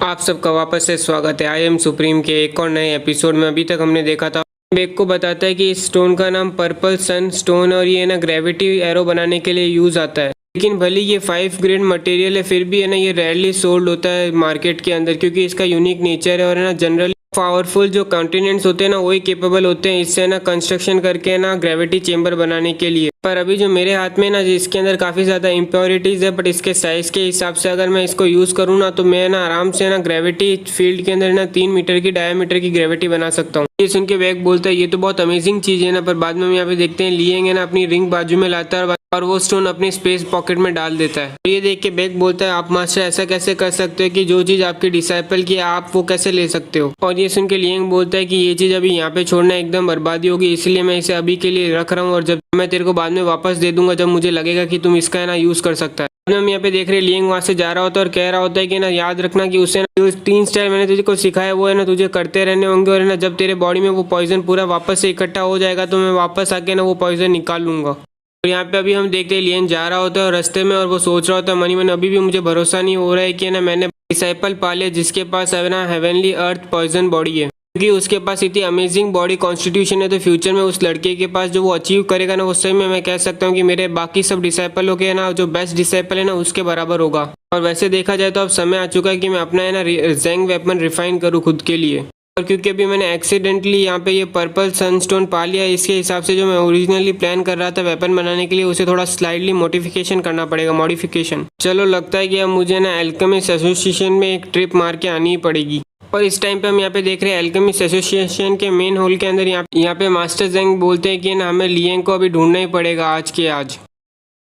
आप सबका वापस से स्वागत है। आई एम सुप्रीम के एक और नए एपिसोड में। अभी तक हमने देखा था बेक को बताता है कि इस स्टोन का नाम पर्पल सन स्टोन और ये ना ग्रेविटी एरो बनाने के लिए यूज़ आता है। लेकिन भले ये 5 ग्रेड मटेरियल है फिर भी है ना ये रेयरली सोल्ड होता है मार्केट के अंदर, क्योंकि इसका यूनिक नेचर है और है ना जनरली पावरफुल जो कॉन्टिनेंट्स होते हैं ना वही केपेबल होते हैं इससे ना कंस्ट्रक्शन करके ना ग्रेविटी चेंबर बनाने के लिए। पर अभी जो मेरे हाथ में ना इसके अंदर काफ़ी ज़्यादा इम्प्योरिटीज़ है, बट इसके साइज़ के हिसाब से अगर मैं इसको यूज़ करूँ ना तो मैं ना आराम से ना ग्रेविटी फील्ड के अंदर ना 3 मीटर की डायमीटर की ग्रेविटी बना सकता हूँ। ये सुन के बैग बोलता है ये तो बहुत अमेजिंग चीज़ है ना, पर बाद में हम यहाँ पे देखते हैं लिएंगे ना अपनी रिंग बाजू में लाता है और वो स्टोन अपनी स्पेस पॉकेट में डाल देता है। ये देख के बैग बोलता है आप मास्टर ऐसा कैसे कर सकते हो कि जो चीज़ आपकी डिसाइपल की आप वो कैसे ले सकते हो। और ये सुन के लिएंग बोलता है कि ये चीज़ अभी यहाँ पे छोड़ना एकदम बर्बादी होगी, इसलिए मैं इसे अभी के लिए रख रहा हूँ और जब मैं तेरे को बाद में वापस दे दूंगा जब मुझे लगेगा कि तुम इसका है ना यूज़ कर सकता है। हम यहाँ पे देख रहे हैं लिएंग वहाँ से जा रहा होता है और कह रहा होता है कि ना याद रखना कि उसे जो 3 स्टाइल मैंने तुझे को सिखाया वो है ना तुझे करते रहने होंगे और है ना जब तेरे बॉडी में वो पॉइजन पूरा वापस से इकट्ठा हो जाएगा तो मैं वापस आके ना वो पॉइजन निकाल लूंगा। और यहाँ पे अभी हम देखते हैं लियन जा रहा होता है और रास्ते में और वो सोच रहा होता है मनी मन अभी भी मुझे भरोसा नहीं हो रहा है कि ना मैंने डिसाइपल पाले जिसके पास है ना हेवनली अर्थ पॉइजन बॉडी है, क्योंकि उसके पास इतनी अमेजिंग बॉडी कॉन्स्टिट्यूशन है तो फ्यूचर में उस लड़के के पास जो वो अचीव करेगा ना उस सही में मैं कह सकता हूँ कि मेरे बाकी सब डिसाइपलों के ना जो बेस्ट डिसाइपल है ना उसके बराबर होगा। और वैसे देखा जाए तो अब समय आ चुका है कि मैं अपना है ना ज़ेंग वेपन रिफाइन करूँ खुद के लिए। और क्योंकि अभी मैंने एक्सीडेंटली यहाँ पे ये पर्पल सनस्टोन पा लिया, इसके हिसाब से जो मैं ओरिजिनली प्लान कर रहा था वेपन बनाने के लिए उसे थोड़ा स्लाइडली मॉडिफिकेशन करना पड़ेगा, मॉडिफिकेशन। चलो लगता है कि अब मुझे ना एल्केमिस्ट एसोसिएशन में एक ट्रिप मार के आनी ही पड़ेगी। और इस टाइम पे हम यहाँ पे देख रहे हैं एल्केमिस्ट एसोसिएशन के मेन हॉल के अंदर यहाँ पे मास्टर ज़ेंग बोलते हैं कि ना हमें लियन को अभी ढूंढना ही पड़ेगा आज के आज।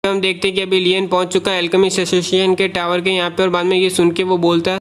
हम देखते हैं कि अभी लियन पहुंच चुका है एल्केमिस्ट एसोसिएशन के टावर के यहाँ पे और बाद में ये सुन के वो बोलता है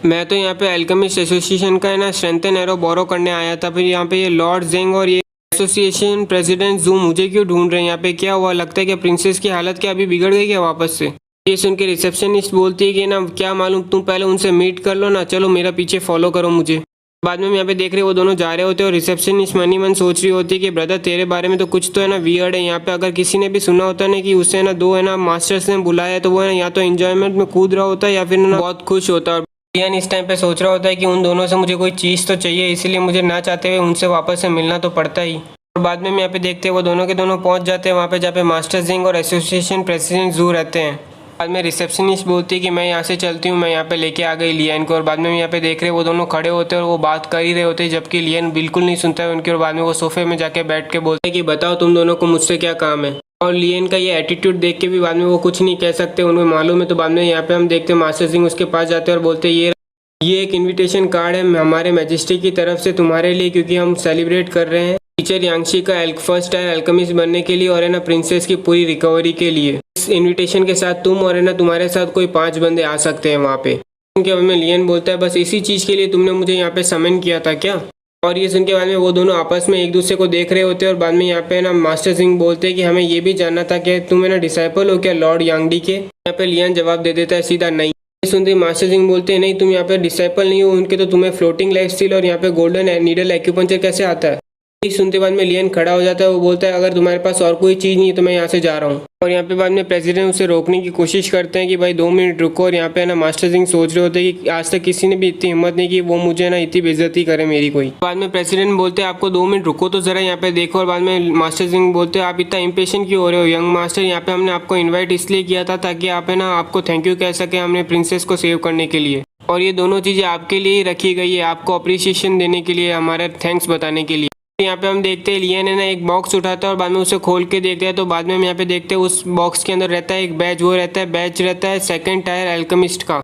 मैं तो यहाँ पे एल्केमिस्ट एसोसिएशन का है ना स्ट्रेंथन एरो बोरो करने आया था, फिर यहाँ पे ये लॉर्ड ज़ेंग और ये एसोसिएशन प्रेसिडेंट जू मुझे क्यों ढूंढ रहे हैं, यहाँ पे क्या हुआ, लगता है कि प्रिंसेस की हालत क्या अभी बिगड़ गई क्या वापस से। ये सुन के रिसेप्शनिस्ट बोलती है कि ना क्या मालूम, तुम पहले उनसे मीट कर लो ना, चलो मेरा पीछे फॉलो करो मुझे। बाद में हम यहाँ पे देख रहे हैं वो दोनों जा रहे होते हैं और रिसेप्शनिस्ट मनी मन सोच रही होती है कि ब्रदर तेरे बारे में तो कुछ तो है ना वियर्ड है यहाँ पे। अगर किसी ने भी सुना होता ना कि उससे ना 2 है ना मास्टर्स ने बुलाया है तो वो है ना या तो एंजॉयमेंट में कूद रहा होता है या फिर ना बहुत खुश होता है। लियन इस टाइम पे सोच रहा होता है कि उन दोनों से मुझे कोई चीज़ तो चाहिए, इसलिए मुझे ना चाहते हुए उनसे वापस से मिलना तो पड़ता ही। और बाद में हम यहाँ पे देखते हैं वो दोनों के दोनों पहुँच जाते हैं वहाँ पे जहाँ पे मास्टर ज़ेंग और एसोसिएशन प्रेसिडेंट जू रहते हैं। बाद में रिसेप्शनिस्ट बोलती है कि मैं यहाँ से चलती हूँ, मैं यहाँ पे लेके आ गई लियन को। और बाद में यहाँ पे देख रहे वो दोनों खड़े होते हैं और वो बात कर ही रहे होते हैं जबकि लियन बिल्कुल नहीं सुनता है उनकी। और बाद में वो सोफे में जाके बैठ के बोलते हैं कि बताओ तुम दोनों को मुझसे क्या काम है। और लियन का ये एटीट्यूड देख के भी बाद में वो कुछ नहीं कह सकते, उन्हें मालूम है। तो बाद में यहाँ पे हम देखते हैं मास्टर ज़ेंग उसके पास जाते हैं और बोलते हैं ये एक इनविटेशन कार्ड है हमारे मैजेस्टी की तरफ से तुम्हारे लिए, क्योंकि हम सेलिब्रेट कर रहे हैं टीचर यांगशी का फर्स्ट टाइम एल्केमिस्ट बनने के लिए और है ना प्रिंसेस की पूरी रिकवरी के लिए। इस इनविटेशन के साथ तुम और है ना तुम्हारे साथ कोई 5 बंदे आ सकते हैं वहाँ पे। उनके बाद में लियन बोलता है बस इसी चीज़ के लिए तुमने मुझे यहाँ पे समन किया था क्या। और ये सुन के बाद में वो दोनों आपस में एक दूसरे को देख रहे होते हैं और बाद में यहाँ पे ना मास्टर ज़ेंग बोलते हैं कि हमें ये भी जानना था कि तुम है ना डिसाइपल हो क्या लॉर्ड यांगडी के। यहाँ पे लियन जवाब दे देता है सीधा नहीं। सुनते मास्टर ज़ेंग बोलते हैं नहीं तुम यहाँ पे डिसाइपल नहीं हो उनके, तो तुम्हें फ्लोटिंग लाइफ स्टाइल और यहाँ पे गोल्डन नीडल एक्यूपंक्चर कैसे आता है। सुनते बाद में लियन खड़ा हो जाता है, वो बोलता है अगर तुम्हारे पास और कोई चीज़ नहीं है तो मैं यहाँ से जा रहा हूँ। और यहाँ पे बाद में प्रेसिडेंट उसे रोकने की कोशिश करते हैं कि भाई 2 मिनट रुको। और यहाँ पे ना मास्टर ज़ेंग सोच रहे होते हैं कि आज तक किसी ने भी इतनी हिम्मत नहीं की वो मुझे ना इतनी बेइज्जती करे मेरी कोई। बाद में प्रेसिडेंट बोलते हैं आपको 2 मिनट रुको तो ज़रा यहाँ पे देखो। और बाद में मास्टर ज़ेंग बोलते हैं आप इतना इम्पेशेंट क्यों हो रहे हो यंग मास्टर, यहाँ पे हमने आपको इन्वाइट इसलिए किया था ताकि आप है ना आपको थैंक यू कह सके हमने प्रिंसेस को सेव करने के लिए। और ये दोनों चीज़ें आपके लिए ही रखी गई है, आपको अप्रिसिएशन देने के लिए, हमारे थैंक्स बताने के लिए। यहाँ पे हम देखते हैं लियन है ना एक बॉक्स उठाता है और बाद में उसे खोल के देखते हैं तो बाद में हम यहाँ पे देखते हैं उस बॉक्स के अंदर रहता है एक बैच, वो रहता है बैच रहता है 2nd टायर एल्केमिस्ट का।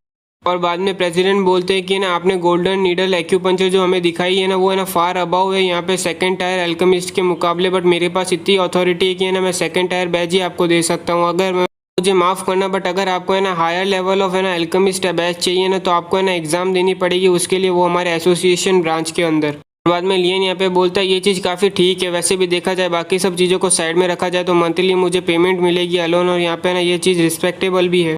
और बाद में प्रेसिडेंट बोलते हैं कि ना आपने गोल्डन नीडल एक्यूपंक्चर जो हमें दिखाई है ना वो है ना फार अबाव है यहाँ पे 2nd टायर एल्केमिस्ट के मुकाबले, बट मेरे पास इतनी अथॉरिटी है कि ना मैं 2nd टायर बैच ही आपको दे सकता हूँ। अगर मुझे माफ़ करना, बट अगर आपको है ना हायर लेवल ऑफ है ना एल्केमिस्ट बैच चाहिए ना तो आपको है ना एग्ज़ाम देनी पड़ेगी उसके लिए, वो हमारे एसोसिएशन ब्रांच के अंदर। बाद में लियन यहाँ पे बोलता है ये चीज़ काफ़ी ठीक है, वैसे भी देखा जाए बाकी सब चीज़ों को साइड में रखा जाए तो मंथली मुझे पेमेंट मिलेगी अलोन, और यहाँ पे ना ये चीज़ रिस्पेक्टेबल भी है।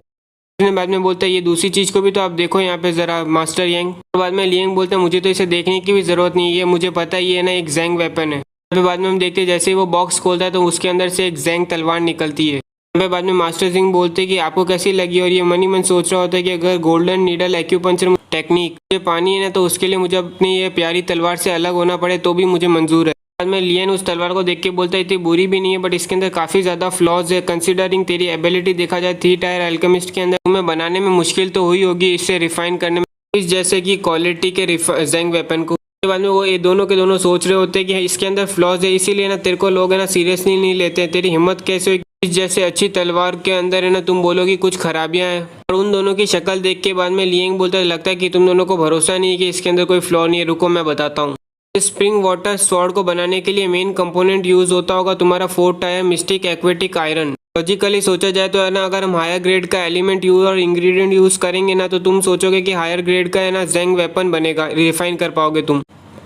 बाद में बोलता है ये दूसरी चीज़ को भी तो आप देखो यहाँ पे ज़रा मास्टर यंग। और बाद में लियंग बोलता है मुझे तो इसे देखने की भी ज़रूरत नहीं है, मुझे पता ही है ना एक ज़ेंग वेपन है। फिर बाद में हम देखते हैं जैसे ही वो बॉक्स खोलता है तो उसके अंदर से एक ज़ेंग तलवार निकलती है। पे बाद में मास्टर सिंह बोलते हैं कि आपको कैसी लगी, और ये मनी मन सोच रहा होता है कि अगर गोल्डन नीडल एक्यूपंक्चर टेक्निक ये पानी है ना, तो उसके लिए मुझे अपनी ये प्यारी तलवार से अलग होना पड़े तो भी मुझे मंजूर है। बाद में लियन उस तलवार को देख के बोलता है इतनी बुरी भी नहीं है, बट इसके अंदर काफ़ी ज़्यादा फ्लॉज है। कंसिडरिंग तेरी एबिलिटी देखा जाए 3 टायर अल्केमिस्ट के अंदर तुम्हें बनाने में मुश्किल तो हुई होगी इससे रिफाइन करने में, इस जैसे कि क्वालिटी के जैंग वेपन को। उसके बाद में वो ये दोनों के दोनों सोच रहे होते हैं कि इसके अंदर फ्लॉज है, इसीलिए ना तेरे को लोग है ना सीरियसली नहीं लेते हैं। तेरी हिम्मत कैसे हुई इस जैसे अच्छी तलवार के अंदर है ना तुम बोलोगी कुछ खराबियां हैं। और उन दोनों की शक्ल देख के बाद में लियंग बोलता है लगता है कि तुम दोनों को भरोसा नहीं है कि इसके अंदर कोई फ्लॉ नहीं है, रुको मैं बताता हूँ। स्प्रिंग वाटर स्वॉर्ड को बनाने के लिए मेन कंपोनेंट यूज होता होगा तुम्हारा 4 tyre mistake aquatic iron. Logically सोचा जाए तो है ना, अगर हम हायर ग्रेड का एलिमेंट यूज और इंग्रेडिएंट यूज करेंगे ना, तो तुम सोचोगे कि हायर ग्रेड का है ना जैंग वेपन बनेगा, रिफाइन कर पाओगे तुम।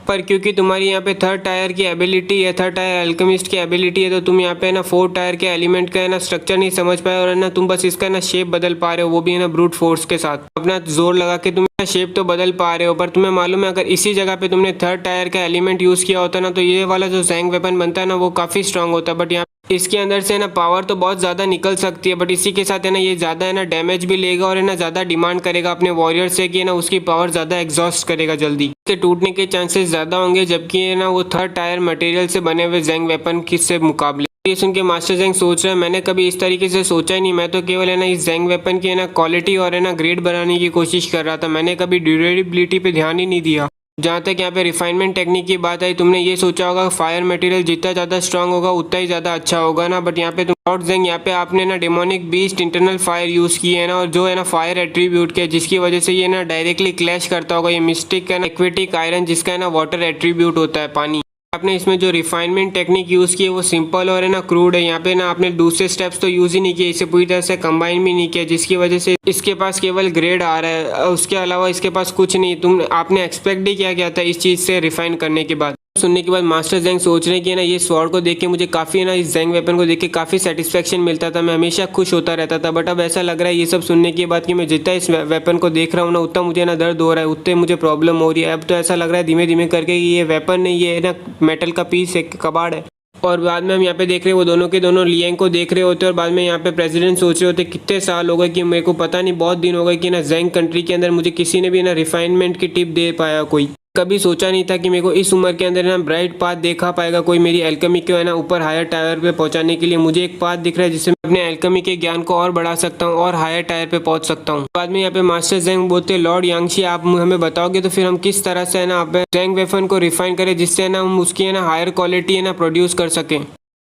पर क्योंकि तुम्हारी यहाँ पे 3rd टायर की एबिलिटी है, 3rd टायर अल्केमिस्ट की एबिलिटी है, तो तुम यहाँ पे है ना 4 टायर के एलिमेंट का है ना स्ट्रक्चर नहीं समझ पाए, और है ना तुम बस इसका ना शेप बदल पा रहे हो, वो भी है ना ब्रूट फोर्स के साथ। अपना जोर लगा के तुम शेप तो बदल पा रहे हो, पर तुम्हें मालूम है अगर इसी जगह पे तुमने 3rd टायर का एलिमेंट यूज किया होता ना, तो ये वाला जो जैंग वेपन बनता है ना वो काफी स्ट्रांग होता है। बट यहाँ इसके अंदर से ना पावर तो बहुत ज़्यादा निकल सकती है, बट इसी के साथ है ना ये ज़्यादा है ना डैमेज भी लेगा, और है ना ज़्यादा डिमांड करेगा अपने वॉरियर से कि है ना उसकी पावर ज़्यादा एग्जॉस्ट करेगा जल्दी, इसके टूटने के चांसेस ज़्यादा होंगे, जबकि है ना वो 3rd टायर मटेरियल से बने हुए जैंग वेपन किससे मुकाबले। ये सुन के मास्टर जैंग सोच रहे हैं मैंने कभी इस तरीके से सोचा ही नहीं, मैं तो केवल है ना इस जैंग वेपन की है ना क्वालिटी और है ना ग्रेड बनाने की कोशिश कर रहा था, मैंने कभी ड्यूरेबिलिटी पे ध्यान ही नहीं दिया। जहाँ तक यहाँ पे रिफाइनमेंट टेक्निक की बात आई, तुमने ये सोचा होगा फायर मटेरियल जितना ज़्यादा स्ट्रांग होगा उतना ही ज़्यादा अच्छा होगा ना, बट यहाँ पे तुम लॉर्ड ज़ेंग यहाँ पे आपने ना demonic beast internal fire use की है ना, और जो है ना फायर एट्रीब्यूट के, जिसकी वजह से ये ना डायरेक्टली क्लैश करता होगा ये मिस्टिक है ना एक्वेटिक आयरन, जिसका है ना वाटर एट्रीब्यूट होता है पानी। आपने इसमें जो रिफाइनमेंट टेक्निक यूज़ की है वो सिंपल और है ना क्रूड है, यहाँ पे ना आपने दूसरे स्टेप्स तो यूज़ ही नहीं किए, इसे पूरी तरह से कंबाइन भी नहीं किया, जिसकी वजह से इसके पास केवल ग्रेड आ रहा है, उसके अलावा इसके पास कुछ नहीं। आपने एक्सपेक्ट ही क्या था इस चीज़ से रिफाइन करने के बाद। सुनने के बाद मास्टर जैंग सोच रहे हैं कि ना ये स्वॉर्ड को देख के मुझे काफ़ी ना इस जैंग वेपन को देख के काफ़ी सेटिस्फेक्शन मिलता था, मैं हमेशा खुश होता रहता था, बट अब ऐसा लग रहा है ये सब सुनने के बाद कि मैं जितना इस वेपन को देख रहा हूँ ना उतना मुझे ना दर्द हो रहा है, उतने मुझे प्रॉब्लम हो रही है। अब तो ऐसा लग रहा है धीमे धीमे करके ये वेपन नहीं, ये ना मेटल का पीस है, कबाड़ है। और बाद में हम यहाँ पे देख रहे हैं वो दोनों के दोनों लियंग को देख रहे होते हैं, और बाद में यहाँ पे प्रेसिडेंट सोच रहे होते कितने साल हो गए कि मेरे को पता नहीं, बहुत दिन हो गए कि ना जैंग कंट्री के अंदर मुझे किसी ने भी ना रिफाइनमेंट की टिप दे पाया। कोई कभी सोचा नहीं था कि मेरे को इस उम्र के अंदर ना ब्राइट पाथ देखा पाएगा कोई मेरी एल्केमी को है ना ऊपर हायर टायर पे पहुंचाने के लिए। मुझे एक पाथ दिख रहा है जिससे मैं अपने एल्केमी के ज्ञान को और बढ़ा सकता हूँ और हायर टायर पे पहुंच सकता हूँ। बाद में यहाँ पे मास्टर जैंग बोलते हैं लॉर्ड यांगशी आप हमें बताओगे तो फिर हम किस तरह से है ना आप जैंग वेपन को रिफाइन करें, जिससे है ना हम उसकी है ना हायर क्वालिटी है ना प्रोड्यूस कर सकें।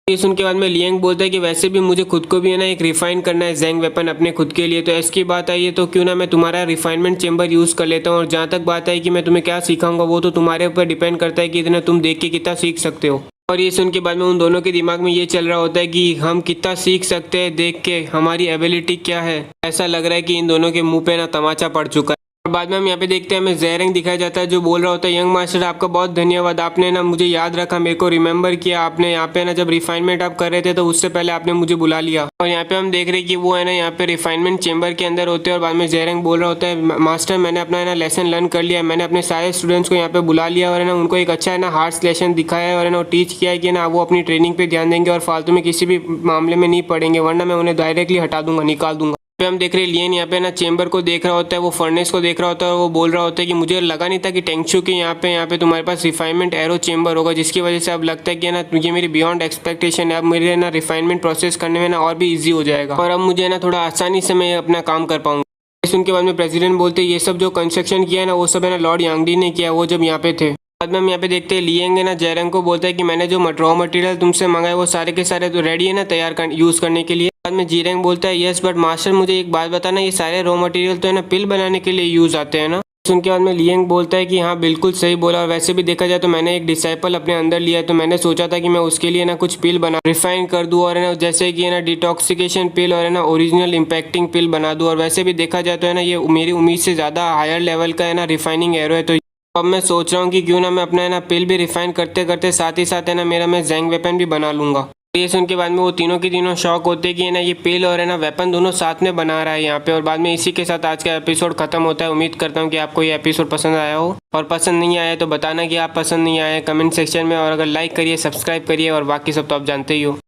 ये सुन के बाद में लियंग बोलता है कि वैसे भी मुझे खुद को भी है ना एक रिफाइन करना है जैंग वेपन अपने खुद के लिए, तो इसकी बात आई है तो क्यों ना मैं तुम्हारा रिफाइनमेंट चेंबर यूज़ कर लेता हूँ। और जहाँ तक बात आई कि मैं तुम्हें क्या सिखाऊंगा वो तो तुम्हारे ऊपर डिपेंड करता है कि इतना तुम देख के कितना सीख सकते हो। और ये सुन के बाद में उन दोनों के दिमाग में ये चल रहा होता है कि हम कितना सीख सकते हैं देख के, हमारी एबिलिटी क्या है। ऐसा लग रहा है कि इन दोनों के मुँह पे ना तमाचा पड़ चुका है। और बाद में हम यहाँ पे देखते हैं हमें ज़ेरेंग दिखाया जाता है जो बोल रहा होता है यंग मास्टर आपका बहुत धन्यवाद, आपने ना मुझे याद रखा, मेरे को रिमेंबर किया, आपने यहाँ पे ना जब रिफाइनमेंट आप कर रहे थे तो उससे पहले आपने मुझे बुला लिया। और यहाँ पे हम देख रहे हैं कि वो है ना यहाँ पे रिफाइनमेंट चेंबर के अंदर होते हैं, और बाद में ज़ेरेंग बोल रहा होता है मास्टर मैंने अपना है ना लेसन लर्न कर लिया, मैंने अपने सारे स्टूडेंट्स को यहाँ पे बुला लिया और है ना उनको एक अच्छा है ना हार्ड लेसन दिखाया है और है ना टीच किया है कि ना वो अपनी ट्रेनिंग पे ध्यान देंगे और फालतू में किसी भी मामले में नहीं पड़ेंगे, वरना मैं उन्हें डायरेक्टली हटा दूंगा, निकाल दूंगा। पे हम देख रहे हैं लियन यहाँ पे ना चेंबर को देख रहा होता है, वो फर्नेस को देख रहा होता है, और वो बोल रहा होता है कि मुझे लगा नहीं था कि टेंगशू के यहाँ पे तुम्हारे पास रिफाइनमेंट एरो चेंबर होगा, जिसकी वजह से अब लगता है कि ना ये मेरी बियॉन्ड एक्सपेक्टेशन है, अब मेरे ना रिफाइनमेंट प्रोसेस करने में ना और भी ईजी हो जाएगा और अब मुझे ना थोड़ा आसानी से मैं अपना काम कर पाऊंगा। सुन के बाद में प्रेसिडेंट बोलते ये सब जो कंस्ट्रक्शन किया है ना वो सब है ना लॉर्ड यांगडी ने किया, वो जब यहाँ पे थे। बाद में हम यहाँ पे देखते हैं लियंग है ना जेरंग को बोलता है कि मैंने जो रॉ मटेरियल तुमसे मंगाए वो सारे के सारे तो रेडी है ना तैयार यूज़ करने के लिए। बाद में जीरेंग बोलता है यस बट मास्टर मुझे एक बात बताना, ये सारे रॉ मटेरियल तो है ना पिल बनाने के लिए यूज़ आते हैं ना। उनके बाद में लियंग बोलता है कि हाँ बिल्कुल सही बोला, और वैसे भी देखा जाए तो मैंने एक डिसाइपल अपने अंदर लिया है, तो मैंने सोचा था कि मैं उसके लिए ना कुछ पिल बना रिफाइन कर दूँ और है ना जैसे कि है ना डिटॉक्सिकेशन पिल और है ना ओरिजिनल इम्पैक्टिंग पिल बना दूँ, और वैसे भी देखा जाए तो है ना ये मेरी उम्मीद से ज़्यादा हायर लेवल का है ना रिफाइनिंग एरो है। तो अब मैं सोच रहा हूँ कि क्यों ना मैं अपना है ना पिल भी रिफाइन करते करते साथ ही साथ है ना मैं जैंग वेपन भी बना लूँगा। ये सुन के बाद में वो तीनों की तीनों शौक होते हैं कि है ना ये पिल और है ना वेपन दोनों साथ में बना रहा है यहाँ पे। और बाद में इसी के साथ आज का एपिसोड खत्म होता है। उम्मीद करता हूँ कि आपको ये एपिसोड पसंद आया हो, और पसंद नहीं आया तो बताना कि आप पसंद नहीं आया कमेंट सेक्शन में, और अगर लाइक करिए सब्सक्राइब करिए और बाकी सब तो आप जानते ही हो।